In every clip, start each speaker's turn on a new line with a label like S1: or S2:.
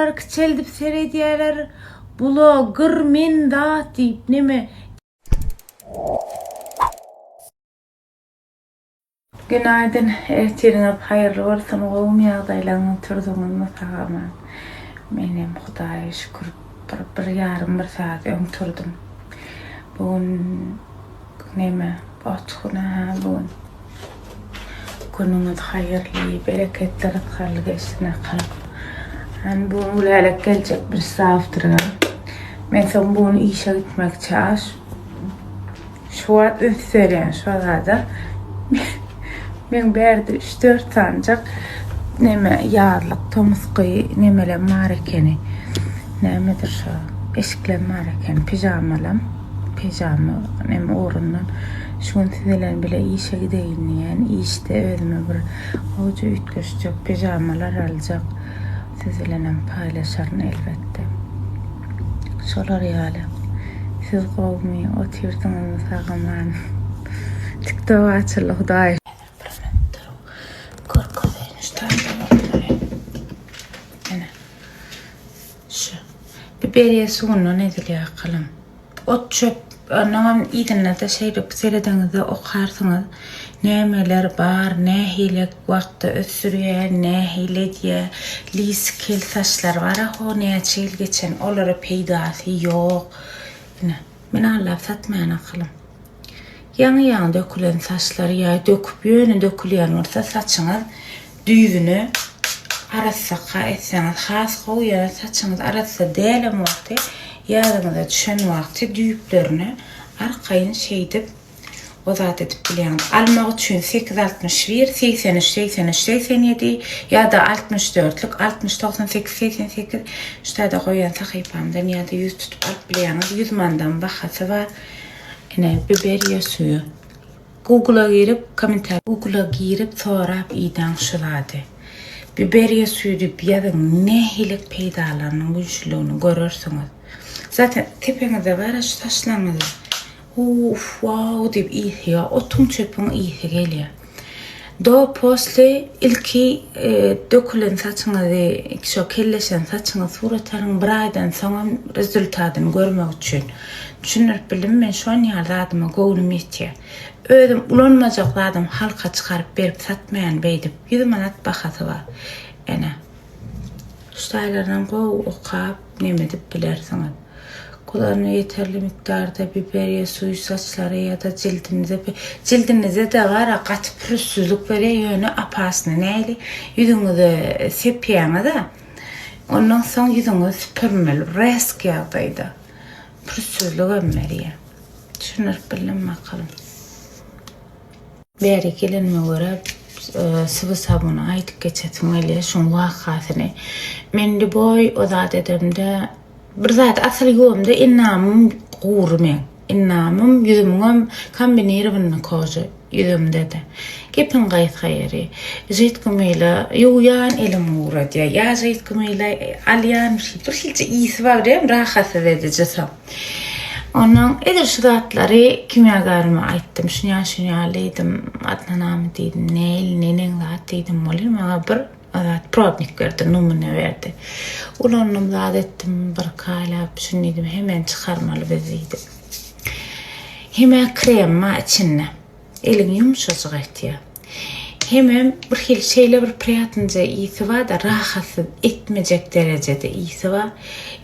S1: Kıçeldip seyrediyorlar. Bula gırmen dağıt deyip neme. Günaydın. Erteniňiz hayırlı bolsun. Oğlum ýagdaýlaryň turduğuny sagaman. Menem Hudaýa şükür bir ýarym bir saat öň turdum. Bugün neme başguna bugün. Günüňiz hayırly, bereketli, rızkly geçsin akalım. Yani bugün ulalak gelecek bir saaftırga. Men son bugün işe gitmek çağış. Şu an üstleyen şu arada. Men berdi 3-4 sancak neme yağlık, tomusqy, nemele marekeni. Nemedir şu? Eşiklen marekeni, pijamalam. Pijama, neme orundan. Şun sizilen bile işe gideyin diyen, işte özüme bir hoca ütköşecek, pijamalar alacak. Sizilen paylaşarın elbette. Şolar ýaly. Siz gowmy otyrdunuz sagaman. TikTok açyly Hudaý. Biberiye suğunu ne diliyor akalım. Ot çöp, anlamam idinle de şeylik seyredenizi okarsınız. Nemeler bar, ne hilek vakti ösürüye, ne hile diye liskel saçlar var. O ne çil geçen, onları peydası yok. Men Allah satmayan akalım. Yan dökülen saçları ya döküp yönü dökülen olsa saçınız düğünü arasaka etseniz has koyuya saçınız arası değilim vakti yadınıza düşen vakti düğüplerini arkayın şeydip ozat edip bileğiniz. Almak için 8-61, 83-87 ya da 64'lük 60-98-88 işte de koyan sakipamdan ya da 100 tutup alıp bileğiniz 100 mandan bakası var. Biberiye suyu. Google'a girip sorap iyiden şuladı. Biberiye suyu deyip yazın ne hilik peydalarının güçlüğünü görürsünüz. Zaten tepenize var şu taşlarınızı. Wow deyip iyi o tüm çöpün iyi geliyor. Doğu posle ilki dökülen saçınızı, şu kelleşen saçınızı suratların bir aydan sonra rezultatını görmek için. Düşünürüp bildim ben şu an yardadıma goğulum yetiyor. Özüm ulanmacaklardım halka çıkarıp berip satmayan beydip. 100 manat bakası var. Yani şu daylardan okap nemedip bilersiniz. Kulağına yeterli miktarda biberiye suyu saçları ya da cildinize de var katı pürüzsüzlük veriyor yönü apasını neyli yüzünüzü sepiyana da ondan sonra yüzünüzü süpürmeli resk yağdaydı pürüzsüzlük ömmeliye düşünür bilin bakalım beri gelinme göre sıvı sabunu aydık geçetmeli şun vakasını men de boy o da dedimde bir zat asıl yolumda innamım gurmen. İnnamım yüzümüm kombineri bunun kozu yüzümde de. Gepin gayet hayri. Zeytkümüyle yuyan elim uğradı ya. Ya zeytkümüyle alyan bir şeyce iyisi var ya. Rahası edeceğim. Onun edir şu zatları kimyagarıma aittim. Şunu aleydim. Adına namı deydim. Nenen zat deydim. Olayım ama bir adat probnik verdi, numune verdi. Ulanım zat ettim, bir kalap, şunu dedim, hemen çıkarmalı beziydi. Hemen krema içine, elin yumuşacık ettiği. Hemen bir hil şeyle bir priyatınca iyisi var da rahatsız etmeyecek derecede iyisi var.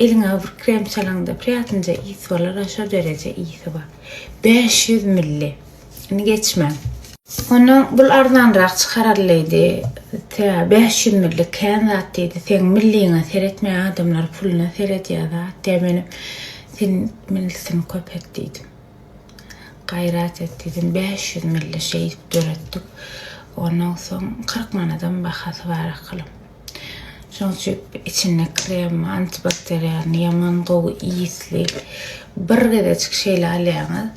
S1: Eline bir krem çalanda priyatınca iyisi var, aşağı derece iyisi var. 500 milli, geçmem. Onun bulardan rak çıkararlıydı. 500 milli kan zat deydi. Sen milliğine seyretmeye adamlar puluna seyrediyor zat. Benim sen millisini köpek deydim. Gayrat ettiydim. 500 milli şey dörettik. Ondan sonra 40 manadan bakası var akılım. Çünkü içine krem, antibakteriyel, yaman kovu iyisli. Bir gedecik şeyle aleyiniz.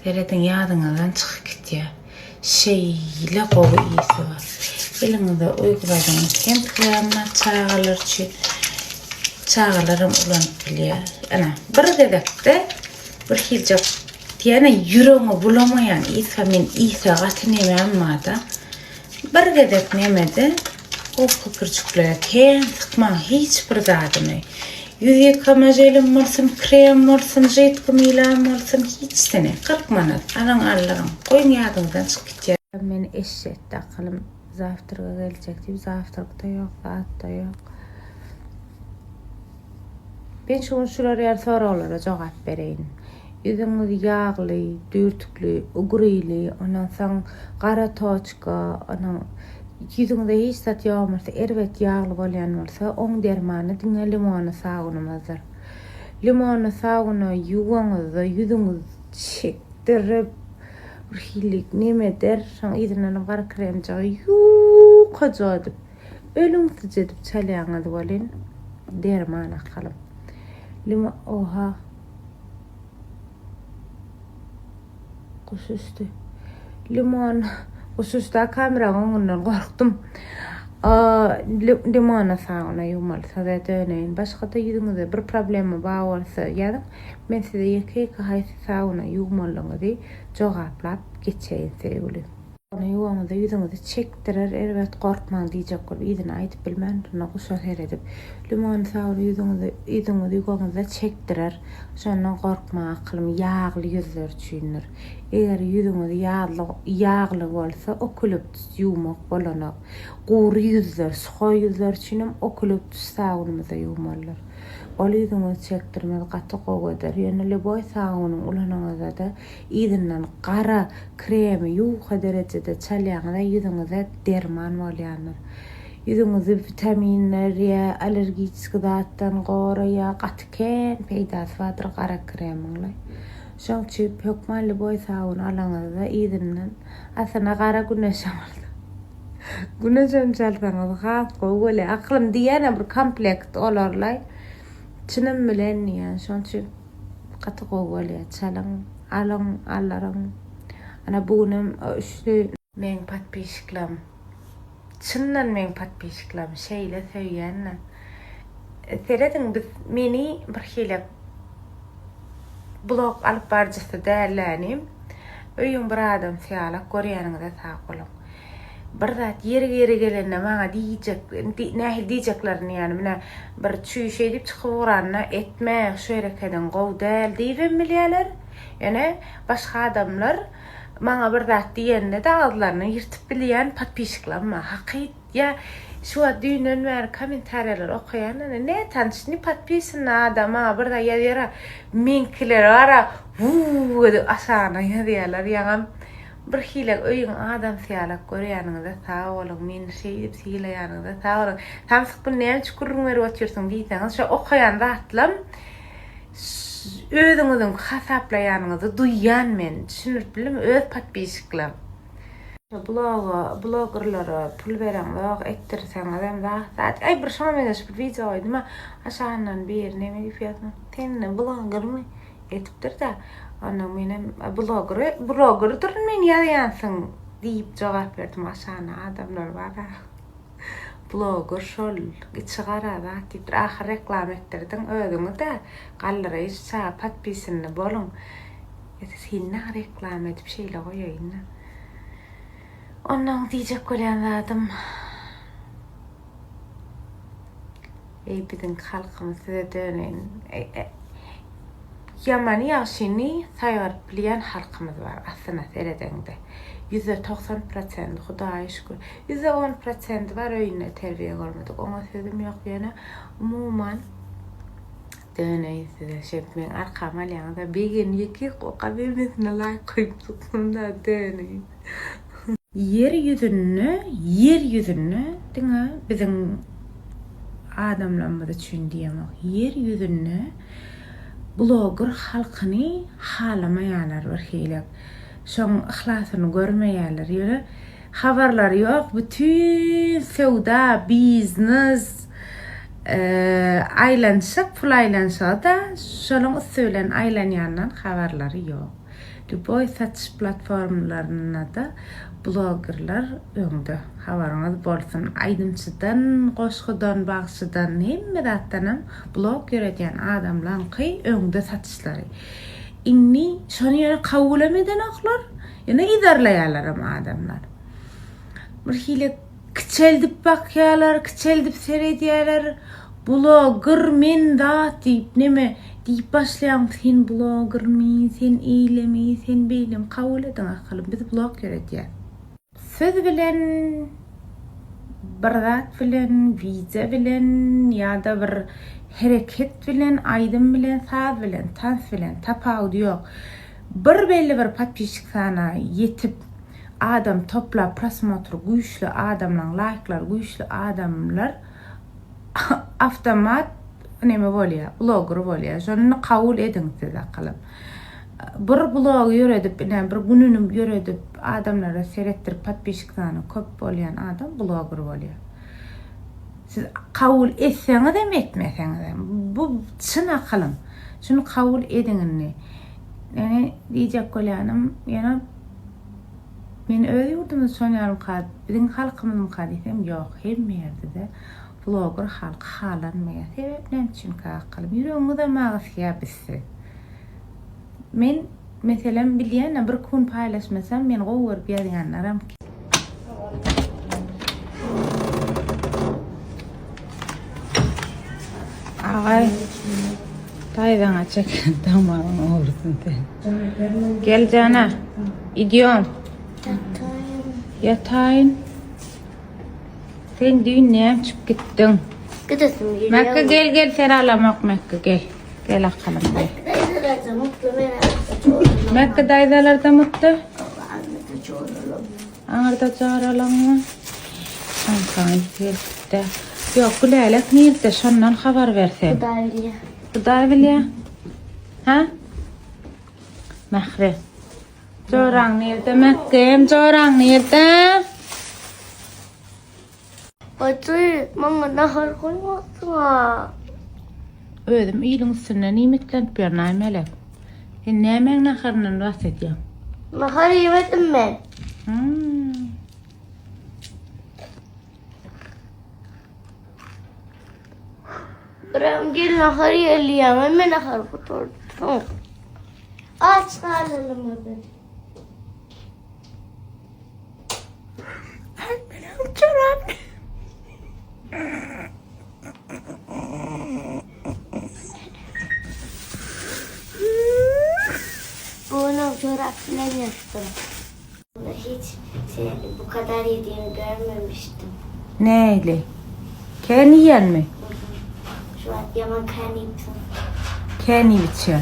S1: Seyredin yadınızdan çıkıp gidiyor. Şeyle kovu iyisi var. Elinizde uyguladığınız hem kremler çağılır için çağılırım ulanıp biliyor. Bir dedekte bir hilcek diyene yüreğimi bulamayan iyisi men iyisi katı nemem var da bir dedek nemedi o kıkırçıklar hem tıkma hiç bir zadını. Yüzeye kamajelim olsun, krem olsun, jeytkim ilam olsun hiç sene. Kırkmanat, anan allarım. Koyun yadından çıkıtya. Ben eşetti akalım. Zaftırga gelecekti. Zaftırgda yok, zaat da yok. Ben şunları yer sorulara cevap vereyim. Yüzüňiz yağly, dürtükli, ugrili, ondan soň gara toçka, ondan yüzüňizde hiç zat ýokmasa, erbet yağly bolýan bolsa, oň dermany diňe limony sagynymyzdyr. Limony sagyna ýuwaňyzda yüzüňiz çekdirip, bir hillik nemedir, şoň izinden gara krem jagy ýuka edip, ölümsiz edip çalýaňyz bolyn, derman akalym. Oha. Kusustu. Limon. Kususta kameranın önünden korktum. Limona sağına yumalsa da döneyin. Başka da yüzünüzde bir problemi bağ olsa ya ben size yeki haysi sağına yumalını cevaplat geçeyin sevgili. Ona yuvanızda yüzünüzü çektirir, elbet korkman diyecek ol. İzini aytıp bilmen, ona kusur edip. Limon sağır yüzünüzü yuvanızda çektirir. Sonra korkma akılım, yağlı yüzler çüyünür. Eğer yüzünüzü yağlı olsa, o kulüptüs yumak bolanak. Quru yüzler, soğuk yüzler çüyünüm, o kulüptüs sağınımıza yumallar. Ol yüzünüzü çektirmez, katı qoğu eder. Yöneli boy sağının ulanağıza da izinden qara kremi yuqa derecede çalyanıda yüzünüze derman bolyanır. Yüzünüzü vitaminler ya alergik zattan qora ya qatken peydası vardır qara kreminle. Şonçu pökmanlı boy sağın alağıza izinden asana qara güneş amaldı. Güneş amçalsanız qat qoğu öyle aklım diyene bir komplekt olarlay. Çınım bilen ya şonçu qatı qoğu öyle çalın alın allarım. Ana bugunum üçlü men patpişiklam. Çınnan men patpişiklam şeyle söýýänler. Seredin biz meni bir hile blog alıp barjysy därlänim. Öýüň bir adam syýala görýäniňizde saqolum. Bir zat yeri gelende maňa nähil diýjeklerini ýani mine bir çüýş edip çykyp etme şerekeden gow däl diýip bilýärler. Ýani başga adamlar maňa bir zat diýende de ağızlaryny ýyrtyp bilýän patpişiklanma. Hakyt ya şu düýnen bäri kommentariýalar okuýan ne tanışny patpisin adama bir da ýa-ýara minkiler ara asana ýa-ýarlar ýagam bir hile öýüň adam syýalak görýäniňizde sag bolun men şeýip syýlaýanyňyzda sag bolun. Tamsyk bu näme çukurun berip oturýarsyň diýseniz şo okuyan zatlam özüňiziň hasaplaýanyňyzy duýýan men düşünüp bilim öz patpişiklam. Blogerlara pul veren vaq ettirseňiz hem zat ay bir şoňa bir video aýdym aşaňdan bir näme diýýärmi? Tenne blogermy etipdir da ana menem blogger men ýaýansyň diýip jogap berdim aşaňa adamlar bar. Blogger şol çygara da diýip ahir reklam etdirdiň özüňi de gallerysa patpisini bolun. Sen reklam edip şeýle goýaýyn. Ondan diyecek görýän bizim halkymyz size döneyin. Ýamany ýaşyny saýar bilýän halkymyz bar aslında seredende. %90% Hudaýa şükür. %10% var öýüne terbiýe görmedik. Oňa sözüm ýok ýene umuman döneyin size şepmen arkama ýa-da begin ýeki qoqa bermesine laýyk goýup tutmanda döneyin. Yer yüzünü diňe biziň adamlarymyz üçin diýemek. Yer yüzünü blogger halkyny halamaýarlar bir hile. Şoň ihlasyny görmeýärler. Ýöne habarlar ýok, bütün sewda, biznes aýlanşyk, pul aýlanşyk da şonuň üstünden aýlanýandan habarlary ýok. Duboy satış platformlaryna da bloggerlar öňde habaryňyz bolsun. Aýdymçydan, goşgudan, bagşydan hemme zatdanam blog ýöredýän adamlaryň öňde satışlary. Inni şonu ýöne kabul etmeden aklar. Ýöne idarlaýarlar adamlar. Bir hile Kiçeldip bakyalar, kiçeldip seyrediyorlar. Blogger men da deyip neme deyip başlayan sen blogger mi, sen eyle mi, sen beylem kabul edin akalım. Biz blog görediyor. Söz bilen, bardak bilen, vize bilen ya da bir hareket bilen, aydın bilen, saz bilen, tans bilen, tapağı yok. Bir belli bir patpişik sana yetip adam topla prosmotr güçlü adamlar, like'lar güçlü adamlar avtomat neme bolýar, blogger bolýar. Şonu kabul edin siz akalım. Bir blog ýöredip, bir gününü ýöredip adamlara seyrettirip patpişik sana köp bolýan adam blogger bolýar. Siz kabul etseňiz hem etmeseňiz hem bu çyn akalım. Şunu kabul ediňini. Yani diyecek golanım, yani men öz ýurdumda soňarym kad, biziň halkymyň kad desem ýok, hemme ýerde de blogger halk halanmaýar. Sebeplen çünki akalym ýüregiňiz de maňysy bizse. Men meselem bilýän bir gün paýlaşmasam men gowur berýänlerim. Agay Taydan açık tamam olursun sen. Gel cana. İdiyorum. Yatayın. Sen düğünlüğüm çık gittin.
S2: Gidesim geliyor.
S1: Mekka gel seralamak Mekka gel. Gel akalım gel.
S2: Dayılarca mutlu, ben
S1: Mekka daydalar da mutlu.
S2: Ahmet'e çoğulalım.
S1: Ağırda çağıralım mı? Sankan gel de. Yok Güleylek nerede? Şondan haber versen.
S2: Bu da öyle.
S1: Gıday bilýär. Ha? Mahre. Joraň nerede Mekkem? Joraň nerede?
S2: Hacı, bana nahar koymazsın.
S1: Özüm ýylyň üstüne nimetlenip ýernaý melek. Sen nämeň naharyndan bahsedýäň?
S2: Nahar yemedim ben. Bırakım gel nahar yiyeliyem. Hemen nahar kurtulsun. Aç alalım hadi.
S1: Benim çorap.
S2: Bunu çorap falan yaptım. Hiç bu kadar yediğini görmemiştim.
S1: Neyle? Kendi yiyen mi?
S2: Şu an yaman kaniptim.
S1: Kendi biçer.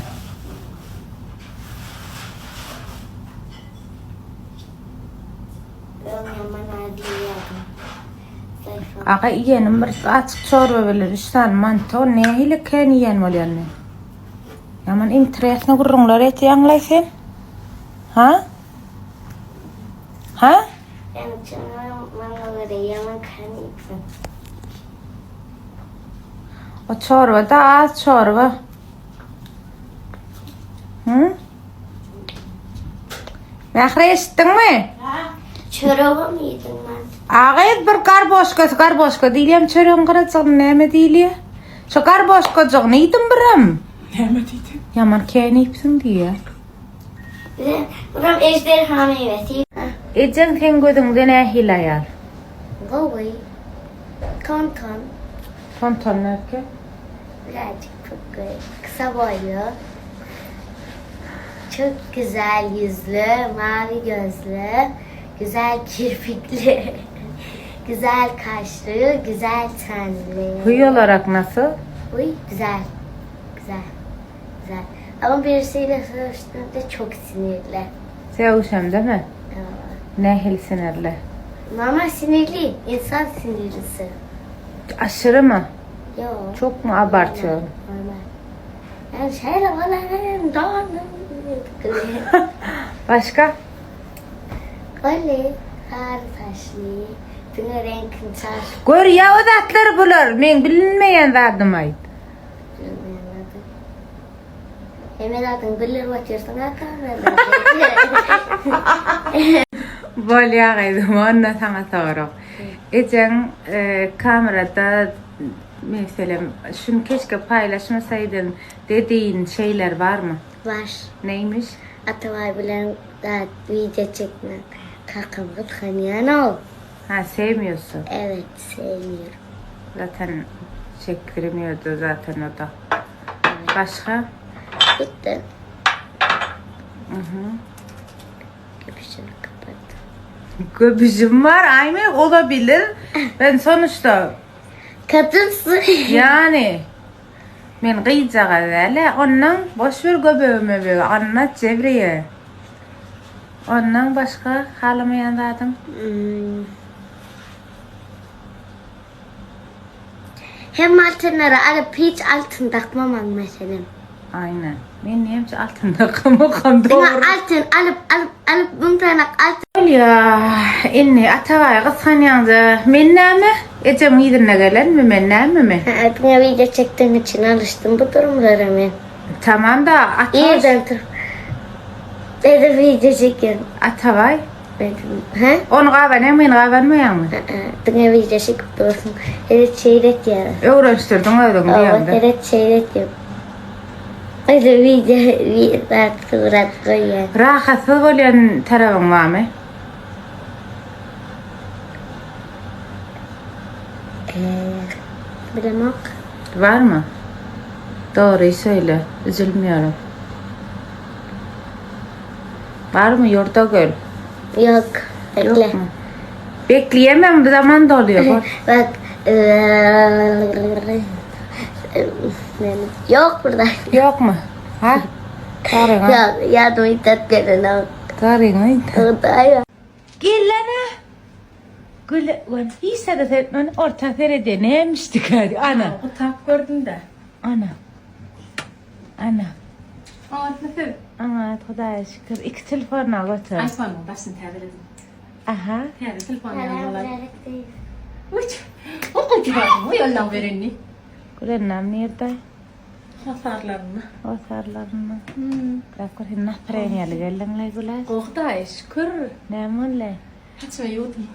S2: Ben yaman adliyordum. Sayfa.
S1: Ağa yiyenim bir açık çorba bilir. İşte manto neyle kendi yiyen bolýar ne? Yaman interesne gurrunlar eti ýanglaýsyn. Ha? Ha?
S2: Ben canım bana göre yaman kaniptim.
S1: O çorba da az çorba. Hı? Mähre eşittin mi?
S2: Çorabı mı yedin ben?
S1: Ağayet bir garboşka diýilýär çöreň garaçygyny näme diýilýär? Şu garboşkajygyny ýedin birim.
S3: Näme diýdin?
S1: Yaman kenipsiň diýär.
S2: Buram ejderha meyvesi.
S1: Ejen sen gözüňde nähil aýar?
S2: Goy. Tonton.
S1: Tonton näke?
S2: Birazcık çok kısa boylu. Çok güzel yüzlü, mavi gözlü, güzel kirpikli, güzel kaşlı, güzel tenli.
S1: Huy olarak nasıl?
S2: Uy güzel, güzel, güzel. Ama birisiyle soruştuğunda çok sinirli.
S1: Sevuşam değil mi? Nähil sinirli?
S2: Normal sinirli, insan sinirlisi.
S1: Aşırı mı?
S2: Yok.
S1: Çok mu abartıyor?
S2: Normal. Yani şöyle olayım, dağınım.
S1: Başka?
S2: Öyle, kar taşlı, tüne renkli taş.
S1: Gör ya o zatları bulur. Men bilinmeyen zadım ayıp.
S2: Hemen adın bilir bakıyorsun atamıyorum.
S1: Bolya gaydım onunla sana sorum. Ejen kamerada mesela şunu keşke paylaşmasaydın dediğin şeyler var mı?
S2: Var.
S1: Neymiş?
S2: Atavay bilen daha video çekmek. Kakımı tanıyan ol.
S1: Ha, sevmiyorsun.
S2: Evet, sevmiyorum.
S1: Zaten çektirmiyordu zaten o da. Başka?
S2: Bitti.
S1: Hı.
S2: Göbüşünü kapat.
S1: Göbüşüm var. Aynen olabilir. Ben sonuçta
S2: Kadınsın.
S1: yani ben kıyacak evvela ondan boşver göbeğimi böyle anlat Cevriye. Ondan başka halamayan zaten.
S2: Hem altınları alıp hiç altın takmamam mesela.
S1: Aynen. Ben neyim ki altında kımıkım doğru.
S2: Bana altın alıp bundan altın.
S1: Ya inni atavay kıskan yandı. Menne mi? Ecem iyidirine gelen mi menne mi?
S2: Buna video çektiğim için alıştım bu durumlara ben.
S1: Tamam da atavay.
S2: İyiden dur. Ben de video çekiyorum.
S1: Atavay.
S2: Ha?
S1: Onu kavan ben kavanmayan mı?
S2: Buna video çekip dursun. Evet çeyrek ya.
S1: Öğrençtirdin öyle mi yandı?
S2: Evet çeyrek yap. Öyle video rahat koyuyor.
S1: Rahatsız olan tarafın var mı?
S2: Bilemem.
S1: Var mı? Doğruyu söyle. Üzülmüyorum. Var mı yurda göl?
S2: Yok. Bekle.
S1: Yok mu? Bekleyemem bir zaman doluyor.
S2: Bak. Yok burada.
S1: Yok mu? Ha? Karın ha?
S2: Ya yardım et gelin.
S1: Karın ha?
S2: Orada ya.
S1: Gel lan ha. Gül, ulan iyiyse de sen orta seride neymiştik hadi ana.
S3: O tak gördün de.
S1: Ana. Ana.
S3: Aa nasıl?
S1: Ana Xudaya şükür. İki telefonla götür.
S3: iPhone mu? Basın terledim.
S1: Aha.
S3: Terledim telefon yanımda.
S2: Bilerek değil.
S3: Uç. O kutu var mı? O yoldan verenni.
S1: Gülennem nerede?
S3: Hasarlarını.
S1: O sarlarını. Bırak kurhin nahpreyni gelin gülas.
S3: Korkutay şükür.
S1: Ne mulle?
S3: Haçma yudum.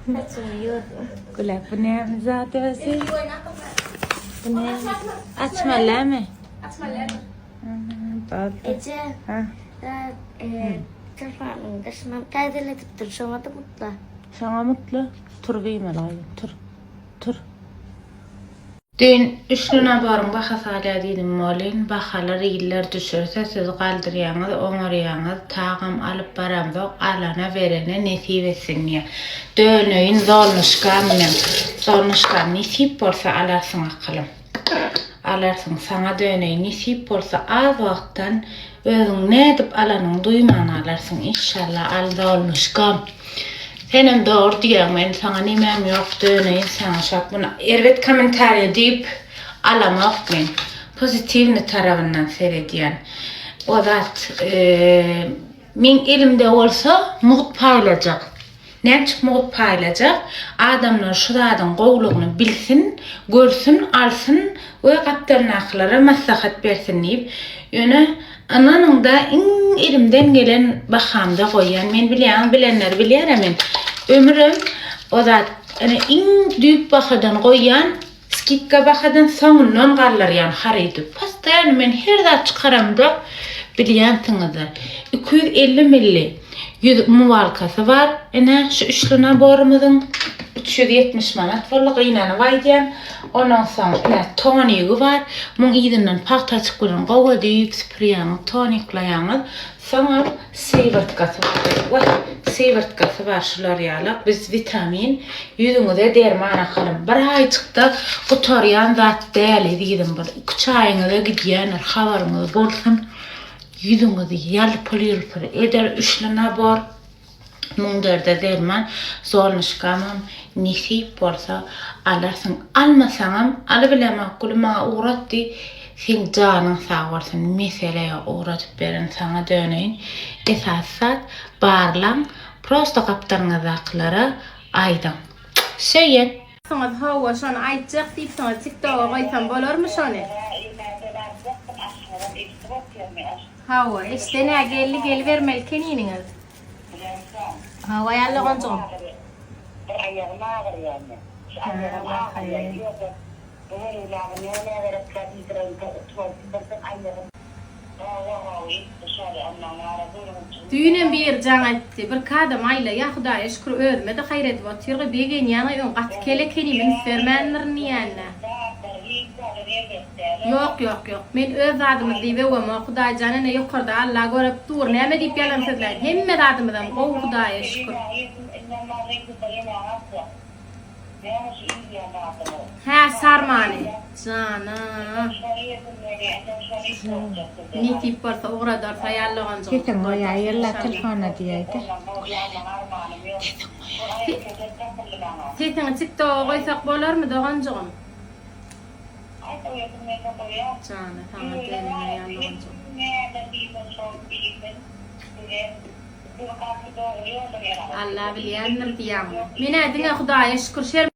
S2: Açmıyor.
S1: Gülap bu ne zaten öyle? Bu ne? Açma lame.
S3: Açma lan.
S1: Bal.
S2: Ece.
S1: Ha.
S2: Telefonun dışından kaydedip dur. Sonra da mutlu.
S1: Sana mutlu. Tur giymelayım. Tur. Tur. Dün üçlüne barın baxa dedim molin. Baxalar iller düşürse siz qaldıryanız, oňaryanız, tağım alıp baramda alana verene nesip etsin ya. Dönöyin zolnuşkan men. Zolnuşkan nesip bolsa alarsın akılım. Alarsın sana dönöyin nesip bolsa az vaqtdan özüň ne edip alanın duyman alarsın inşallah al zolnuşkan. Senem doğru diyorum ben sana nimem yok döneyim sana şak buna evet komentarya deyip alamak ben pozitivni tarafından seyrediyen o zat min elimde olsa muht paylayacak nemçik muht paylayacak adamlar şu zadın qowluğunu bilsin görsün alsın ve kaptırnaklara maslahat bersin deyip yöne ananın da elimden gelen bahamda koyan men bilenler biler men ömrüm o zat hani düýp bakadan koyan skikka bakadan soňundan gallar yan haraydy pastaýan men her zat çıkaramda bilýänsiňizler 250 milli yüz muvalkası var ene şu üçlüne borumuzun 370 manat bollyg ýynyny vaýdýan ondan soň tonigy var muň ýydynyň paxta çykýan gowa diýip sprýan toniklaýanyz soňra seýbertkasy var seýbertkasy var şular ýalyk biz vitamin ýüzüňize derman akalım bir aýçykda gutaryan zat däl diýdim bu 2 aýyňyza gidýän habaryňyz bolsun ýüzüňizi ýalpyr eder üçlüne bor Munderde derman zornuşkamam nisip bolsa alarsın almasaňam alybilemok gulma uğratdy sen janyň sag bolsun meseleye uğratyp beren saňa döneýin esasat barlan prosto kaptarňyzaklara aýdym şeýen
S3: Sana hava şonu aýtjak diýip sana TikTok'a goýsam bolarmy şonu? Hava işte ne gel vermeli keniniňiz. Hava ýallagan soň.
S4: Bir ayağım ağır yani. Şu ayağım ağır yani. Böyle ilahı ne verip kadın tuvaletinden ayağım
S3: Düğünen bir can etti. Bir kadam ayla ya Hudaýa şükür özmedi hayret batyrgy begen ýana ön gaty kelekeni men fermenlerini ýanna. Yok. Men öz adymy diýip öwme Hudaý janyna ýokarda Allah görüp dur. Näme diýip ýalansyzlar. Hemme adymydan gowy Hudaýa şükür. Ha sarmany. Jana. Ne tip bolsa ogra darsa ýallagan jok.
S1: Ketin o ýaýylla telefona diýdi.
S3: Setini TikTok'a koysak bolarmy doganjygym? Jana, tamam denime ýallagan jok. Allah bilýändir diýýär. Mene diňe Hudaýa şükür